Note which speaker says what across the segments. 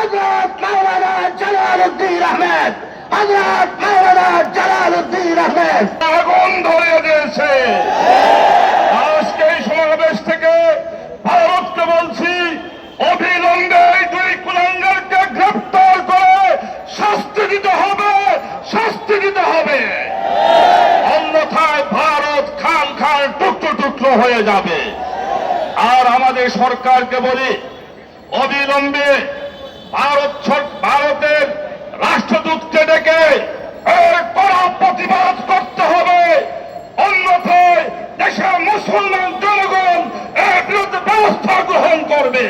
Speaker 1: Hazrat Maulana Jalaluddin Ahmed, Hazrat Maulana Jalaluddin Ahmed
Speaker 2: আগুন ধরে দিয়েছে। আজকে এই সমাবেশ থেকে ভারতকে বলছি, অবিলম্বে এই দুই কুলাঙ্গারকে গ্রেফতার করে শাস্তি দিতে হবে, শাস্তি দিতে হবে। অন্যথায় ভারত খান খান টুকরো টুকরো হয়ে যাবে। আর আমাদের সরকারকে বলি, অবিলম্বে ভারতের রাষ্ট্রদূতকে ডেকে এর কড়া প্রতিবাদ করতে হবে। অন্যথায় দেশের মুসলমান জনগণ এর বিরুদ্ধে ব্যবস্থা গ্রহণ করবে।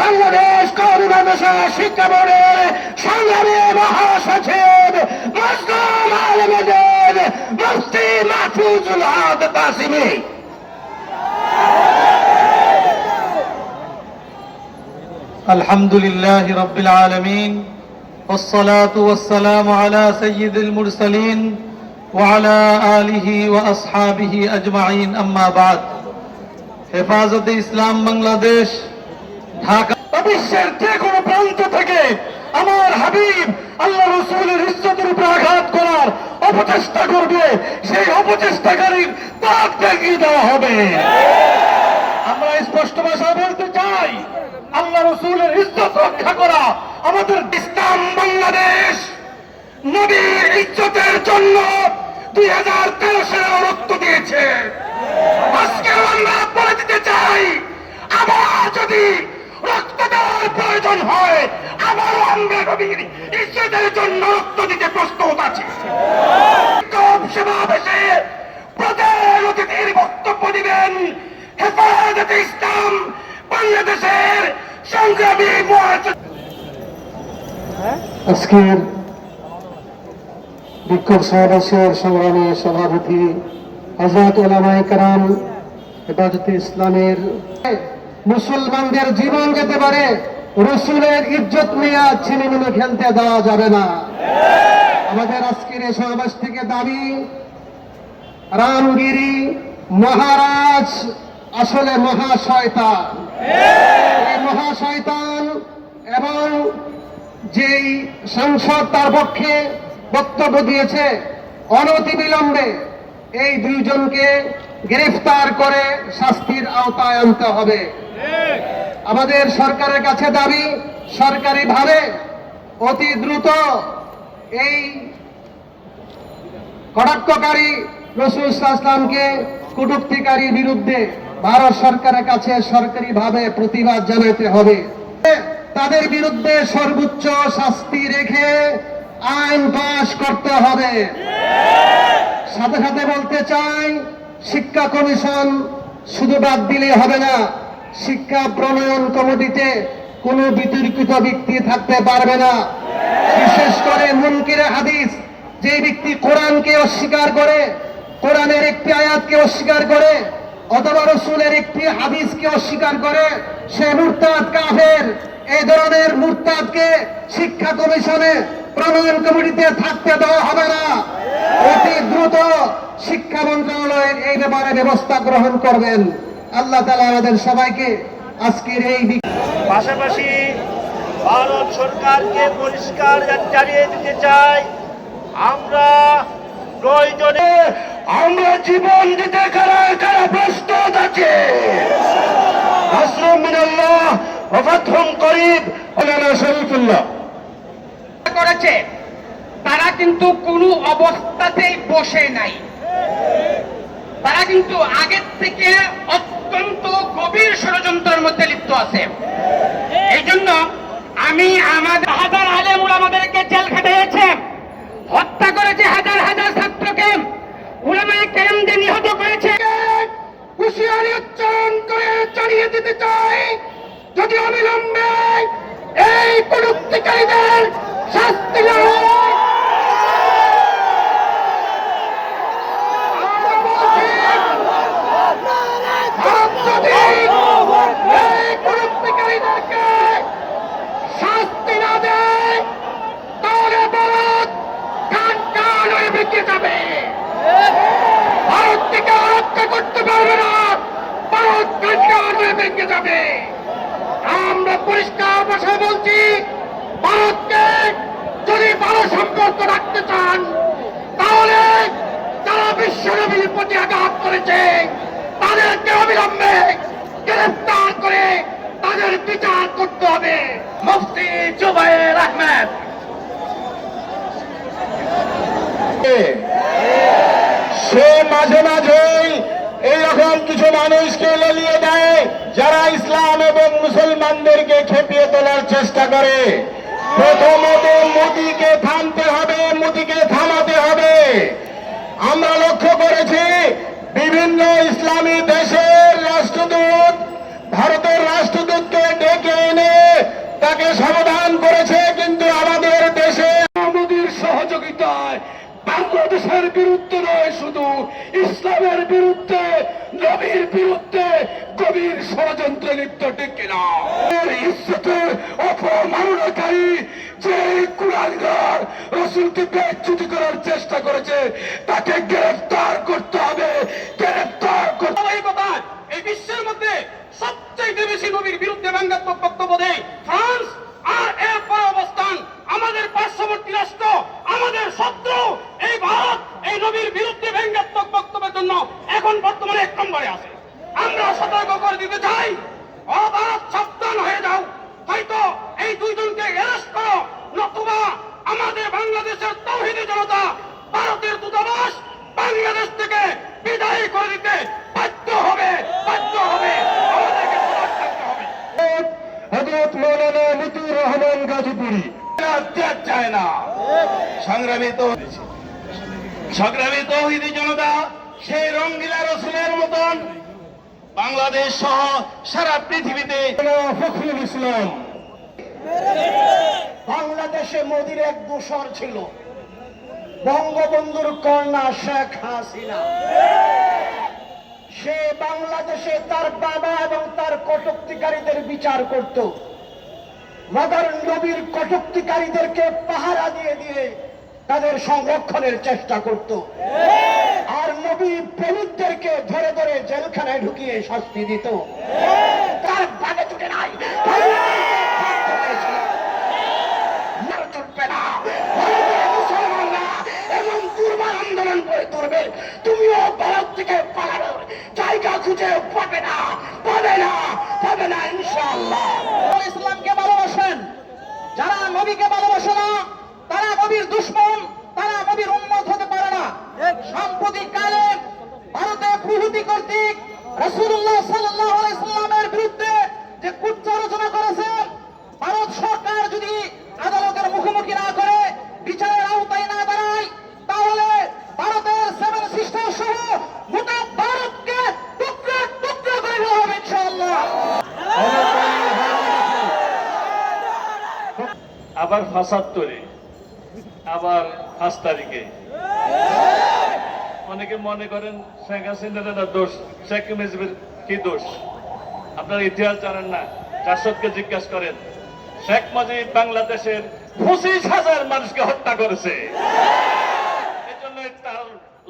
Speaker 1: বাংলাদেশ কওমি মাদ্রাসা শিক্ষা বোর্ডের সংগ্রামী মহাসচিব মজলুম আলমগীর মুফতি মাহফুজুল হক কাসিমি।
Speaker 3: আলহামদুলিল্লাহ রাব্বিল আলামিন والصلاة والسلام على سيد المرسلين وعلى آله وأصحابه أجمعين أما بعد। হেফাজতে ইসলাম বাংলাদেশ ঢাকা বিশ্বের যে কোনো প্রান্ত থেকে আমার হাবিব আল্লাহ রাসূলের ইজ্জতের উপর আঘাত করার অপচেষ্টা করবে, সেই অপচেষ্টাকারীর দাঁত ভেঙে দেওয়া হবে। আমরা স্পষ্ট ভাষায় বলতে চাই, আল্লাহ রাসূলের ইজ্জত রক্ষা করা আমাদের ইসলাম বাংলাদেশ নবীর ইজ্জতের জন্য 2013 সালে রক্ত দিয়েছে। আজকে আমরা বলে দিতে চাই, আবার যদি রক্ত দেওয়ার প্রয়োজন হয়, আবারও আমরা নবীর ইজ্জতের জন্য রক্ত দিতে প্রস্তুত আছি। সমাবেশে প্রধান অতিথির বক্তব্য দিবেন হেফাজতে ইসলাম বাংলাদেশের সংগ্রামী
Speaker 4: আজকের বিক্ষোভ সমাবেশের সংগ্রামী সভাপতি হযরত উলামায়ে কেরাম, হেফাজতে ইসলামের মুসলমানদের জীবন যেতে পারে, রসুলের ইজ্জত নিয়ে ছিনিমিনি খেলতে দেওয়া যাবে না। আমাদের আজকের এই সমাবেশ থেকে দাবি, রামগিরি মহারাজ আসলে মহাশয়তান। এই মহাশয়তান এবং যেই সংসদ তার পক্ষে বক্তব্য দিয়েছে, অনতিবিলম্বে এই দুইজনকে গ্রেফতার করে শাস্তির আওতায় আনতে হবে। আমাদের সরকারের কাছে দাবি, সরকারিভাবে অতি দ্রুত এই কটাক্ষকারী রাসূল সাল্লাল্লাহু আলাইহি ওয়াসাল্লামকে কটূক্তিকারীর বিরুদ্ধে ভারত সরকারের কাছে সরকারিভাবে প্রতিবাদ জানাতে হবে। তাদের বিরুদ্ধে সর্বোচ্চ শাস্তি রেখে আইন পাস করতে হবে। সাথে সাথে বলতে চাই, শিক্ষা কমিশন শুধু বাদ দিলে হবে না। শিক্ষা প্রণয়ন কমিটিতে কোনো বিতর্কিত ব্যক্তি থাকতে পারবে না। বিশেষ করে মুনকিরে হাদিস, যে ব্যক্তি কোরআনকে অস্বীকার করে, কোরআনের একটি আয়াতকে অস্বীকার করে, অথবা রাসূলের একটি হাদিসকে অস্বীকার করে, সে মুরতাদ, কাফের। এই ধরনের মুরতাদকে শিক্ষা কমিশনে প্রণয়ন কমিটিতে থাকতে দেওয়া হবে না। অতি দ্রুত শিক্ষা মন্ত্রণালয়ের এই ব্যাপারে ব্যবস্থা গ্রহণ করবেন। আল্লাহ তাআলা আমাদের সবাইকে আজকের এই
Speaker 5: পাশাপাশি ভারত সরকারকে পরিষ্কার জানিয়ে দিতে চাই, আমরা প্রয়োজনে
Speaker 1: আমরা জীবন দিতে কারা কারা প্রস্তুত আছে। নাসরুম মিনাল্লাহ ওয়া ফাতহুন করিব। মাওলানা শরীফুল্লাহ
Speaker 6: করেছে, তারা কিন্তু কোনো অবস্থাতেই বসে নাই। তারা কিন্তু আগের থেকে অত্যন্ত গভীর ষড়যন্ত্রের মধ্যে লিপ্ত আছে। এই জন্য আমি আমাদের হাজার আলেম উলামাদেরকে জেল খাটিয়েছে, হত্যা করেছে, হাজার হাজার ছাত্রকে উলামায়ে কেরামদের নিহত করেছে। হুঁশিয়ারি উচ্চারণ করে জানিয়ে দিতে চাই, যদি অবিলম্বে এই কটূক্তিকারীদের শাস্তি না হয়, শাস্তি না দেয়, তাহলে ভারত কান কান হয়ে বেঁচে যাবে। ভারত থেকে রক্ষা করতে পারবে না, ভারত কান কান হয়ে বেঁচে যাবে। আমরা পরিষ্কার ভাষায় বলছি, ভারতকে যদি ভালো সম্পর্ক রাখতে চান, তাহলে যারা বিশ্বনবীর প্রতি আঘাত করেছে তাদেরকে অবিলম্বে গ্রেফতার করে তাদের বিচার করতে হবে। মুফতি জুবায়ের আহমেদ।
Speaker 2: সে মাঝে মাঝেই এইরকম কিছু মানুষকে লেলিয়ে দেয় যারা ইসলাম এবং মুসলমানদেরকে খেপিয়ে তোলার চেষ্টা করে। প্রথমত মোদিকে থামতে হবে, মোদিকে থামাতে হবে। আমরা লক্ষ্য করেছি বিভিন্ন ইসলামী দেশের রাষ্ট্রদূত ভারতের রাষ্ট্রদূতকে ডেকে এনে তাকে সমাধান করেছে, কিন্তু আমাদের দেশে মোদির সহযোগিতায় বাংলাদেশের বিরুদ্ধে নয়, শুধু ইসলামের বিরুদ্ধে, নবীর বিরুদ্ধে গভীর ষড়যন্ত্রে লিপ্ত, ঠিক কিনা? ইজ্জতের অপমাননাকারী যে কুরআনগার রাসূলকে বেইজ্জতি করার চেষ্টা করেছে তাকে গ্রেফতার করতে হবে, গ্রেফতার করতে হবে।
Speaker 7: এই বিশ্বের মধ্যে সবচেয়ে বেশি নবীর বিরুদ্ধে ব্যঙ্গাত্মক বক্তব্য দেয় ফ্রান্স, আর এরপরে অবস্থান আমাদের পার্শ্ববর্তী রাষ্ট্র, আমাদের শত্রু এই ভারত এই নবীর বিরুদ্ধে ব্যঙ্গাত্মক বক্তব্যের জন্য এখন বর্তমানে 1 নম্বরে আছে। আমরা সতর্ক করে দিতে চাই, ও ভারত সাবধান হয়ে যাও, হয়তো এই দুইজনকে অ্যারেস্ট করো, নতুবা আমাদের বাংলাদেশের তাওহীদি জনতা ভারতের দূতাবাস বাংলাদেশ থেকে বিদায় করে দিতে বাধ্য হবে, বাধ্য হবে। আমাদেরকে সজাগ থাকতে হবে।
Speaker 2: হযরত মাওলানা মতিউর রহমান গাজীপুরী চায় না। সংগ্রামী তৌহিদি জনতা সেই রঙ্গিলা রসুলের মতন বাংলাদেশ সহ সারা পৃথিবীতে ফখরুল ইসলাম।
Speaker 6: বাংলাদেশে মোদির এক দোসর ছিল, বঙ্গবন্ধুর কন্যা শেখ হাসিনা। সে বাংলাদেশে তার বাবা এবং তার কটূক্তিকারীদের বিচার করত, মগর নবীর কটূক্তিকারীদেরকে পাহারা দিয়ে দিয়ে তাদের সংরক্ষণের চেষ্টা করত, আর নবী প্রেমিকদেরকে ধরে ধরে জেলখানায় ঢুকিয়ে শাস্তি দিত। তার ভাগে ছুটে নাই, চলবে না। মুসলমানরা এবং দুর্বার আন্দোলন করে তুলবে, তুমিও ভারত থেকে পালানোর জায়গা খুঁজে পাবে না, পাবে না, পাবে না ইনশাআল্লাহ।
Speaker 7: ইসলামকে ভালোবাসেন, যারা নবীকে ভালোবাসে না তারা নবীর দুশমন, তারা নবীর উম্মত হতে পারে না। সাম্প্রতিক কালে ভারতে প্রভৃতি কর্তৃক রাসূলুল্লাহ সাল্লাল্লাহু আলাইহি সাল্লামের বিরুদ্ধে যে কুটচারণা করেছে, ভারত সরকার যদি আদালতের মুখোমুখি না করে, বিচারের আওতায় না দাঁড়ায়, তাহলে ভারতের 7 সিস্টার সহ গোটা ভারতকে টুকরা টুকরা করে দেওয়া হবে ইনশাআল্লাহ।
Speaker 5: আবার ৭৫, আবার ৫ তারিখে অনেকে মনে করেন শেখ হাসিনার দোষ, শেখ মুজিবের কি দোষ? আপনারা ইতিহাস জানেন না, জাসদকে জিজ্ঞাসা করেন। শেখ মুজিব বাংলাদেশের ২৫,০০০ মানুষকে হত্যা করেছে, এই জন্য তার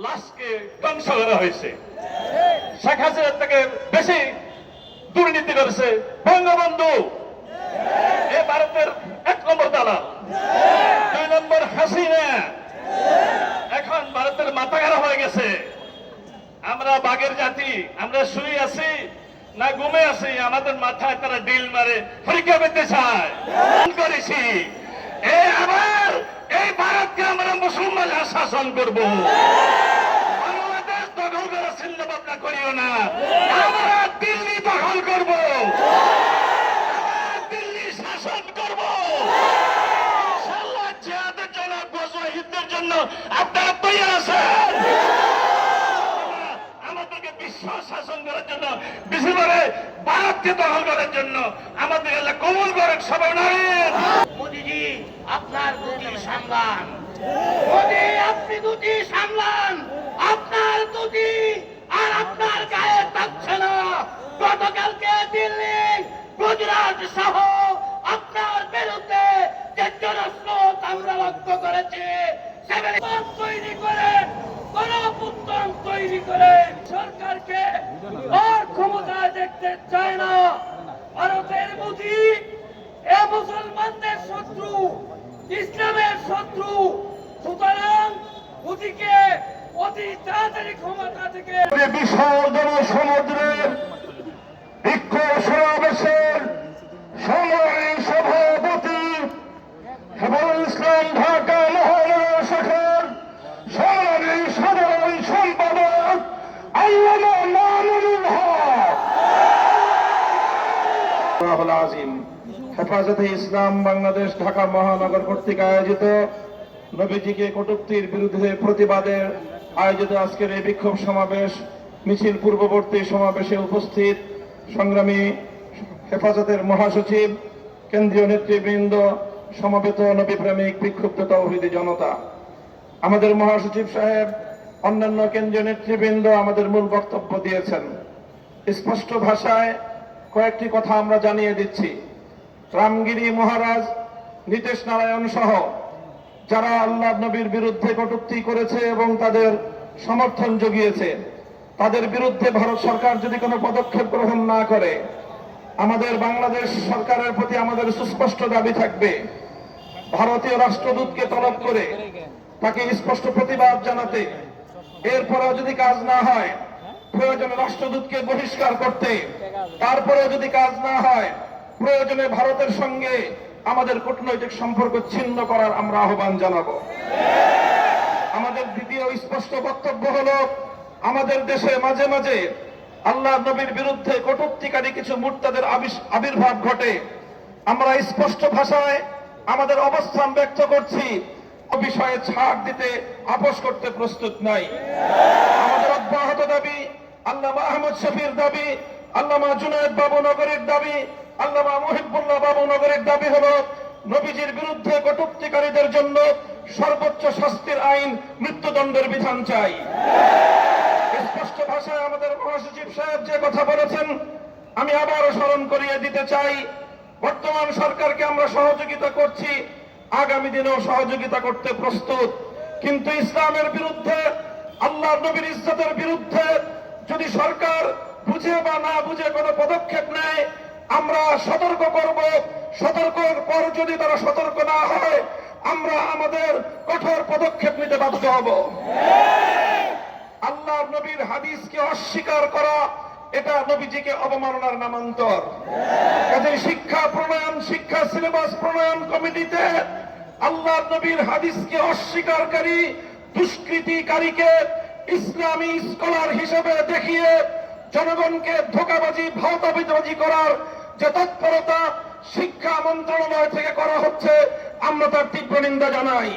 Speaker 5: লাশকে ধ্বংস করা হয়েছে। শেখ হাসিনার থেকে বেশি দুর্নীতি করেছে বঙ্গবন্ধু, এ ভারতের ১ নম্বর দালাল। ২ নম্বর হাসিনা। এখন ভারতের মাথা খারাপ হয়ে গেছে। আমরা বাঘের জাতি, আমরা শুয়ে আছি না ঘুমে আছি, আমাদের মাথায় তারা ডিল মারে, পরীক্ষা পেতে চায় করেছি। আবার এই ভারতকে আমরা মুসলমানরা শাসন করবো। বাংলাদেশ দখল করার চিন্তা ভাবনা করিও না, আমরা দিল্লি দখল করবো, দিল্লি শাসন করবো। ইনশাআল্লাহ জিহাদের জন্য, মুজাহিদদের জন্য আপনারা তৈরি আছেন? আমাদেরকে বিশ্ব শাসন করার জন্য, বিশেষভাবে ভারতকে দখল করার জন্য আমাদের এলাকা কবুল করেন সবাই।
Speaker 6: মোদিজি আপনার দুটি সামলান, মোদি আপনি দুটি সামলান, আপনার দুটি আর আপনার গায়ে থাকছে না। গতকালকে দিল্লি, গুজরাট সহ আপনার বিরুদ্ধে যে জনস্রোত আমরা লক্ষ্য করেছি, সেখানে তৈরি করে, গণপুত্তন তৈরি করে সরকারকে আর ক্ষমতায় দেখতে চায় না। ভারতের মোদি
Speaker 1: মুসলমানদের শত্রু, ইসলামের শত্রু। সুতরাং মোদিকে অতি তাড়াতাড়ি ক্ষমতা থেকে
Speaker 2: বিশাল জনসমুদ্রের বিক্ষোভ সমাবেশের সংগ্রামী সভাপতি হেফাজুল ইসলাম ঢাকা মহানগর শাখার সংগ্রামী সাধারণ সম্পাদক আল্লামা মামুনুল হক। আল্লাহুল আজিম হেফাজতে ইসলাম বাংলাদেশ ঢাকা মহানগর কর্তৃক আয়োজিত নবীজিকে কটূক্তির বিরুদ্ধে প্রতিবাদের আয়োজিত আজকের এই বিক্ষোভ সমাবেশ মিছিল পূর্ববর্তী সমাবেশে উপস্থিত সংগ্রামী হেফাজতের মহাসচিব, কেন্দ্রীয় নেতৃবৃন্দ, সমবেত নবীপ্রেমিক বিক্ষুব্ধ তাওহীদি জনতা, আমাদের মহাসচিব সাহেব, অন্যান্য কেন্দ্রীয় নেতৃবৃন্দ আমাদের মূল বক্তব্য দিয়েছেন। স্পষ্ট ভাষায় কয়েকটি কথা আমরা জানিয়ে দিচ্ছি। রামগিরি মহারাজ, নীতিশ নারায়ণ সহ যারা আল্লাহ নবীর বিরুদ্ধে কটূক্তি করেছে এবং তাদের সমর্থন জুগিয়েছে, তাদের বিরুদ্ধে ভারত সরকার যদি কোনো পদক্ষেপ গ্রহণ না করে, আমাদের বাংলাদেশ সরকারের প্রতি আমাদের সুস্পষ্ট দাবি থাকবে ভারতীয় রাষ্ট্রদূতকে তলব করে তাকে স্পষ্ট প্রতিবাদ জানাতে, এরপরেও যদি কাজ না হয় প্রয়োজনে রাষ্ট্রদূতকে বহিষ্কার করতে, তারপরেও যদি কাজ না হয় প্রয়োজনে ভারতের সঙ্গে আমাদের কূটনৈতিক সম্পর্ক ছিন্ন করার আমরা আহ্বান জানাবো। আমাদের দ্বিতীয় স্পষ্ট বক্তব্য হলো, আমাদের দেশে মাঝে মাঝে আল্লাহ নবীর বিরুদ্ধে কটূক্তিকারী কিছু মুরতাদের আবির্ভাব ঘটে। আমরা স্পষ্ট ভাষায় আমাদের অবস্থান ব্যক্ত করছি, বিষয়ে ছাড় দিতে আপোষ করতে প্রস্তুত নাই। আমাদের অব্যাহত দাবি, আল্লামা আহমদ শফির দাবি, আল্লামা জুনায়েদ বাবু নগরীর দাবি, আল্লামা মুহিবুল্লাহ বাবু নগরীর দাবি হলো নবীজির বিরুদ্ধে কটূক্তিকারীদের জন্য সর্বোচ্চ শাস্তির আইন, মৃত্যুদণ্ডের বিধান চাই। স্পষ্ট ভাষায় আমাদের মহাসচিব সাহেব যে কথা বলেছেন আমি আবারও স্মরণ করিয়ে দিতে চাই। বর্তমান সরকারকে আমরা সহযোগিতা করছি, আগামী দিনেও সহযোগিতা করতে প্রস্তুত, কিন্তু ইসলামের বিরুদ্ধে, আল্লাহ নবীর ইজ্জতের বিরুদ্ধে যদি সরকার বুঝে বা না বুঝে কোনো পদক্ষেপ নেয় আমরা সতর্ক করব। সতর্কের পর যদি তারা সতর্ক না হয় আমরা আমাদের কঠোর পদক্ষেপ নিতে বাধ্য হব। আল্লাহ নবীর হাদিসকে অস্বীকার করা এটা নবীজিকে অবমাননার নামান্তর। কাজে শিক্ষা সিলেবাস প্রণয়ন কমিটিতে আল্লাহ নবীর হাদিসকে অস্বীকারী দুষ্কৃতিকারীকে ইসলামী স্কলার হিসেবে দেখিয়ে জনগণকে ধোঁকাবাজি, ভাওতাবাজি করার যে তৎপরতা শিক্ষা মন্ত্রণালয় থেকে করা হচ্ছে আমরা তার তীব্র নিন্দা জানাই।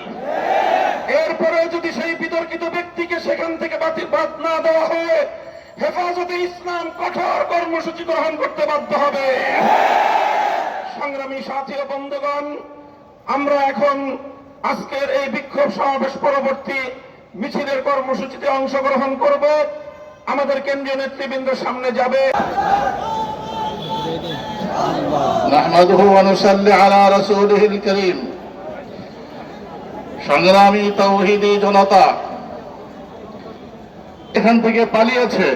Speaker 2: এরপরে যদি সেই বিতর্কিত ব্যক্তিকে সেখান থেকে বাদ না দেওয়া হয় হেফাজতে ইসলাম কঠোর কর্মসূচি গ্রহণ করতে বাধ্য হবে। সংগ্রামী সাথী ও বন্ধুগণ, আমরা এখন আজকের এই বিক্ষোভ সমাবেশ পরবর্তী মিছিলের কর্মসূচিতে অংশগ্রহণ করব। আমাদের কেন্দ্রীয় নেতৃবৃন্দ সামনে যাবে।
Speaker 8: নাহমাদুহু ওয়া নুসাল্লি আলা রাসূলিহিল কারীম। সংগ্রামী তাওহীদি জনতা এখান থেকে পালিয়েছে।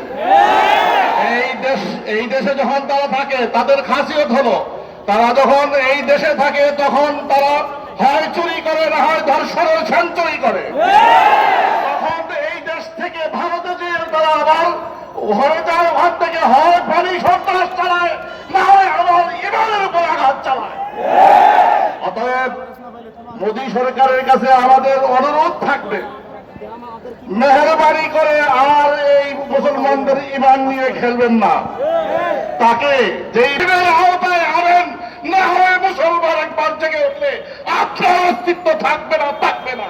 Speaker 8: এই দেশে যখন তারা থাকে তাদের খাসিয়ত হলো তারা যখন এই দেশে থাকে তখন তারা হয় চুরি করে না হয় ধর্ষণের সেঞ্চুরি করে। তখন এই দেশ থেকে ভারতে যে তারা আবার হয়ে যায়, ওখান থেকে হয় পানি সন্ত্রাস চালায় না হয় আবার ইমানের উপর আঘাত চালায়। অতএব মোদী সরকারের কাছে আমাদের অনুরোধ থাকবে, মেহরবানি করে আর এই মুসলমানদের ইমান নিয়ে খেলবেন না। তাকে যেই আওতায় আনেন না হয় মুসলমান একবার জেগে উঠলে আপনার অস্তিত্ব থাকবে না।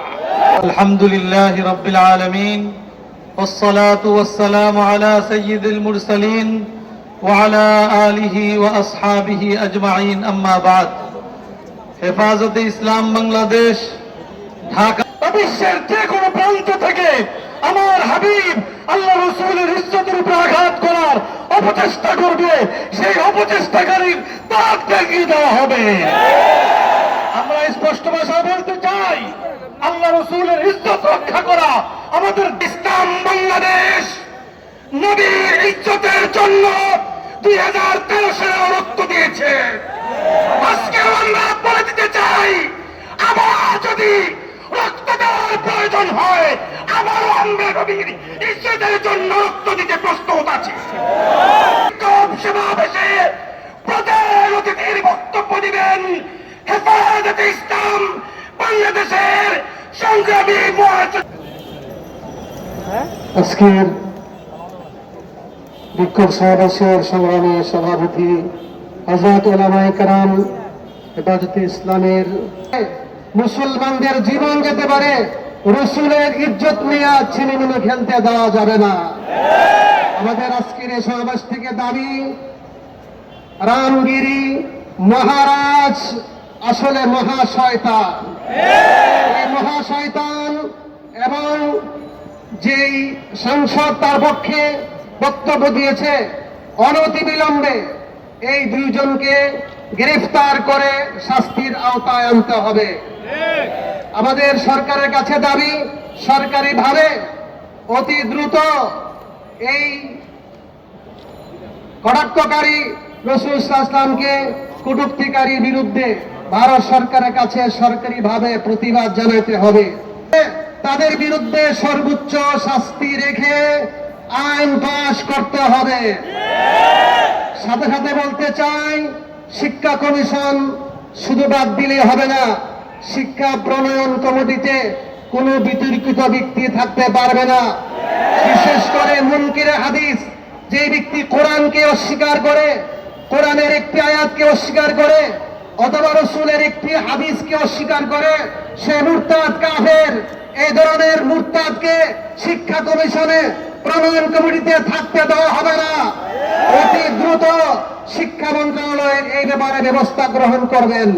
Speaker 3: আলহামদুলিল্লাহি রাব্বিল আলামিন, والصلاة والسلام على سيد المرسلين وعلى آله وأصحابه أجمعين أما بعد। হেফাজতে ইসলাম বাংলাদেশ ঢাকা
Speaker 6: বিশ্বের যে কোনো প্রান্ত থেকে আমার হাবিব আল্লাহ রাসূলের ইজ্জতের উপর আঘাত করার অপচেষ্টা করবে, সেই অপচেষ্টাকারীর দাঁত ভেঙে দেওয়া হবে। আমরা স্পষ্ট ভাষায় বলতে চাই, আল্লাহ রাসূলের ইজ্জত রক্ষা করা আমাদের ইসলাম বাংলাদেশ নবীর ইজ্জতের জন্য 2013 সালে রক্ত দিয়েছে। আজকে আমরা
Speaker 2: যদি রক্ত দেওয়ার প্রয়োজন হয়, আবারও আমরা নবীর ইজ্জতের জন্য রক্ত দিতে প্রস্তুত আছি। বিক্ষোভ সমাবেশে প্রধান অতিথির বক্তব্য দিবেন হেফাজতে ইসলাম বাংলাদেশের সংগ্রামী মহাসচিব।
Speaker 4: আজকের বিক্ষোভ সমাবেশের সংগ্রামী সভাপতি হযরত উলামায়ে কেরাম হেফাজতে ইসলামের মুসলমানদের জীবন যেতে পারে, রসুলের ইজ্জত নিয়ে ছিনিমিনি খেলতে দেওয়া যাবে না। আমাদের আজকের এই সমাবেশ থেকে দাবি, রামগিরি মহারাজ আসলে মহাশয়তান। এই মহাশয়তান এবং যেই সাংসদ তার পক্ষে বক্তব্য দিয়েছে, অনতিবিলম্বে এই দুইজনকে গ্রেফতার করে শাস্তির আওতায় আনতে হবে। আমাদের সরকারের কাছে দাবি, সরকারিভাবে অতি দ্রুত এই কটাক্ষকারী রাসূল সাল্লাল্লাহু আলাইহি ওয়াসাল্লামকে কটূক্তিকারীর বিরুদ্ধে ভারত সরকারের কাছে সরকারিভাবে প্রতিবাদ জানাতে হবে। তাদের বিরুদ্ধে সর্বোচ্চ শাস্তি রেখে আইন পাস করতে হবে। সাথে সাথে বলতে চাই, শিক্ষা কমিশন শুধু বাদ দিলে হবে না। শিক্ষা প্রণয়ন কমিটিতে কোনো বিতর্কিত ব্যক্তি থাকতে পারবে না। বিশেষ করে মুনকিরে হাদিস, যে ব্যক্তি কোরআনকে অস্বীকার করে, কোরআনের একটি আয়াতকে অস্বীকার করে অথবা রাসূলের একটি হাদিসকে অস্বীকার করে, সে মুরতাদ, কাফের। এই ধরনের মুরতাদকে শিক্ষা কমিশনে প্রণয়ন কমিটিতে থাকতে দেওয়া হবে না। অতি দ্রুত শিক্ষা মন্ত্রণালয়ের এই ব্যাপারে ব্যবস্থা গ্রহণ করবেন।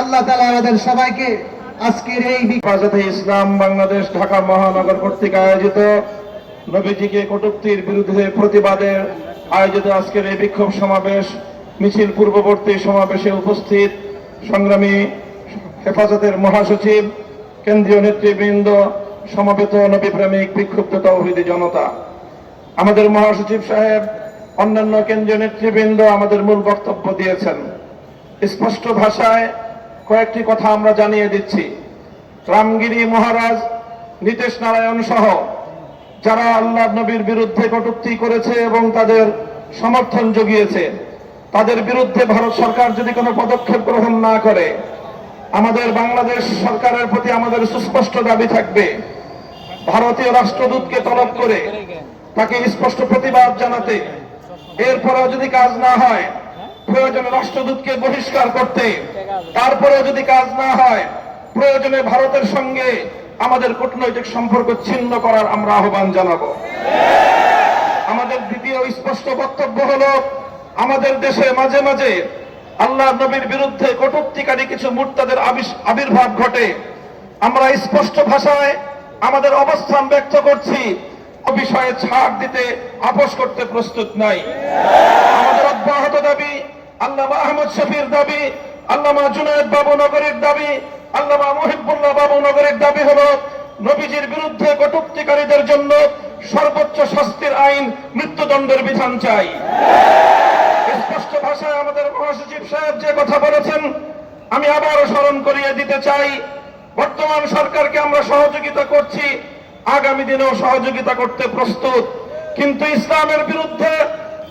Speaker 4: আল্লাহ তাআলা আমাদের সবাইকে আজকের এই
Speaker 8: হেফাজতে ইসলাম বাংলাদেশ ঢাকা মহানগর কর্তৃক আয়োজিত নবীজিকে কটূক্তির বিরুদ্ধে প্রতিবাদে আয়োজিত আজকের এই বিক্ষোভ সমাবেশ মিছিল পূর্ববর্তী সমাবেশে উপস্থিত সংগ্রামী হেফাজতের মহাসচিব, কেন্দ্রীয় নেতৃবৃন্দ, সমবেত নবীপ্রেমিক বিক্ষুব্ধ তাওহীদি জনতা, আমাদের মহাসচিব সাহেব, অন্যান্য কেন্দ্রীয় নেতৃবৃন্দ আমাদের মূল বক্তব্য দিয়েছেন। স্পষ্ট ভাষায় কয়েকটি কথা আমরা জানিয়ে দিচ্ছি। রামগিরি মহারাজ, নীতিশ নারায়ণ সহ যারা আল্লাহ নবীর বিরুদ্ধে কটূক্তি করেছে এবং তাদের সমর্থন জুগিয়েছে, তাদের বিরুদ্ধে ভারত সরকার যদি কোনো পদক্ষেপ গ্রহণ না করে, আমাদের বাংলাদেশ সরকারের প্রতি আমাদের সুস্পষ্ট দাবি থাকবে, ভারতীয় রাষ্ট্রদূতকে তলব করে তাকে স্পষ্ট প্রতিবাদ জানাতে, এরপরেও যদি কাজ না হয় প্রয়োজনে রাষ্ট্রদূতকে বহিষ্কার করতে, তারপরেও যদি কাজ না হয় প্রয়োজনে ভারতের সঙ্গে আমাদের কূটনৈতিক সম্পর্ক ছিন্ন করার আমরা আহ্বান জানাবো। আমাদের দ্বিতীয় স্পষ্ট বক্তব্য হলো, আমাদের দেশে মাঝে মাঝে আল্লাহ নবীর বিরুদ্ধে কটূক্তিকারী কিছু মুরতাদের আবির্ভাব ঘটে। আমরা স্পষ্ট ভাষায় আমাদের অবস্থান ব্যক্ত করছি, বিষয়ে ছাড় দিতে আপোষ করতে প্রস্তুত নাই। আমাদের অব্যাহত দাবি, আল্লামা আহমদ শফির দাবি, আল্লামা জুনায়েদ বাবু নগরীর দাবি, আল্লামা মুহিবুল্লাহ বাবু নগরীর দাবি হলো, নবীজির বিরুদ্ধে কটূক্তিকারীদের জন্য সর্বোচ্চ শাস্তির আইন, মৃত্যুদণ্ডের বিধান চাই। স্পষ্ট ভাষায় আমাদের মহাসচিব সাহেব যে কথা বলেছেন, আমি আবারও স্মরণ করিয়ে দিতে চাই। বর্তমান সরকারকে আমরা সহযোগিতা করছি, আগামী দিনেও সহযোগিতা করতে প্রস্তুত। কিন্তু ইসলামের বিরুদ্ধে,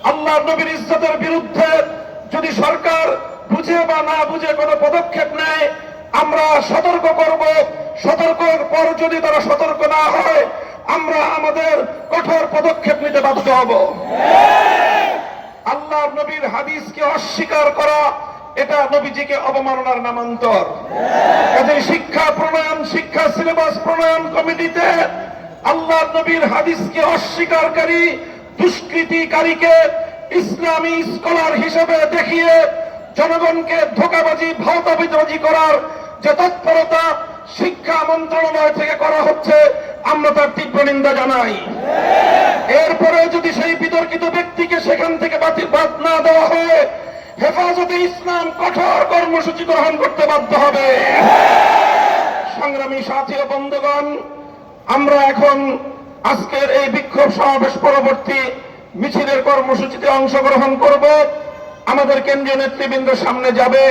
Speaker 8: আল্লাহর নবীর ইজ্জতের বিরুদ্ধে যদি সরকার বুঝে বা না বুঝে কোনো পদক্ষেপ নেয়, আমরা সতর্ক করব। সতর্কের পর যদি তারা সতর্ক না হয়, আমরা আমাদের কঠোর পদক্ষেপ নিতে বাধ্য হব। আল্লাহর নবীর হাদিসকে অস্বীকার করা, এটা নবীজিকে অবমাননার নামান্তর। কাজে শিক্ষা প্রণয়ন, শিক্ষা সিলেবাস প্রণয়ন কমিটিতে আল্লাহর নবীর হাদিসকে অস্বীকারী দুষ্কৃতিকারীকে ইসলামী স্কলার হিসেবে দেখিয়ে জনগণকে ধোঁকাবাজি, ভাওতাবাজি করার যে তৎপরতা শিক্ষা মন্ত্রণালয় থেকে করা হচ্ছে, আমরা তার তীব্র নিন্দা জানাই। এরপরে যদি সেই বিতর্কিত ব্যক্তিকে সেখান থেকে বাদ না দেওয়া হয়, হেফাজতে ইসলাম কঠোর কর্মসূচি গ্রহণ করতে বাধ্য হবে। সংগ্রামী সাথী ও বন্ধুগণ, আমরা এখন আজকের এই বিক্ষোভ সমাবেশ পরবর্তী মিছিলের কর্মসূচিতে অংশগ্রহণ করব। আমাদের কেন্দ্রীয় নেতৃবৃন্দ সামনে যাবে।